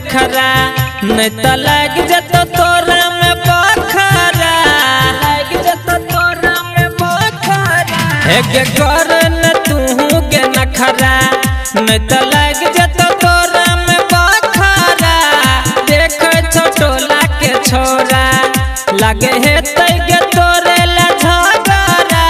नखरा नहीं तो लग जतो तोरा में बखरा, लग जतो तोरा में बखरा। एक कर न तू के नखरा नहीं तो लग जतो तोरा में बखरा। देख छोटोला के छोरा लगे है तैगे तोरे ला झगड़ा।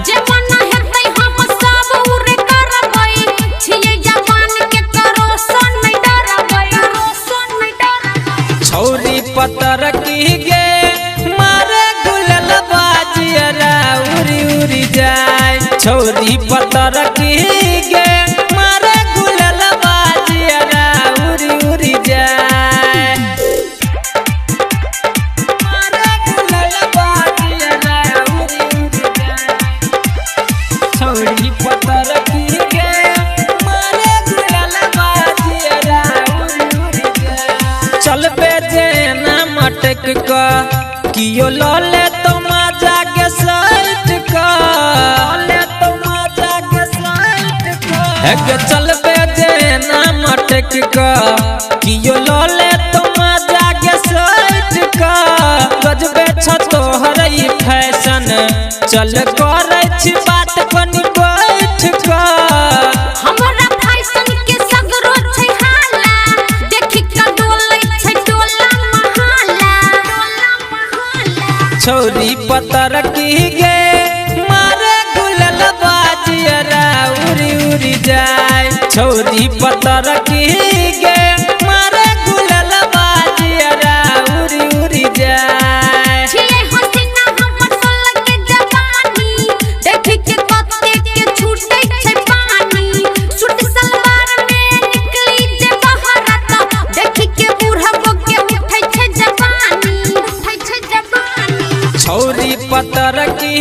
जवाना है तै हम सब उरे करबै, छिए जवान के करो सन नहीं डरबै, रोशन नहीं डरबै। छौरी पतर की गे मारे गुलल बाजियरा उरी उरी जाए। छौरी पतर की गे मारे गुलल बाजियरा उरी उरी जाए। मारे गुलल बाजियरा उरी उरी जाए। छौरी पतर की गे मारे गुलल बाजियरा उरी उरी जाए। चल बेजे ना मटक का कियो लोले तो मजा के साइट का, लोले तो मजा के साइट का। एक चल बेजे ना मटक का कियो लोले तो मजा के साइट का। गजबे छ तोहर ई फैशन चल करे छी बात बनी बैठ का। हमरा फैशन के सगरो छै हाला, देखि के डोलै छै डोला महाला, डोला महाला। छौरी पतर की गे मारे गुलल बाजियरा उरी उरी जाए। छौरी पतर की गे मारे गुलल बाजियरा उरी उरी जाए। छिए हसीना हमर सोल के जवानी, देखि के कते के छूटे छै पानी। सूट सलवार में निकली जे बहरत, देखि के बूढ़बो के उठै छै जवानी, उठै छै जवानी। छौरी पतर की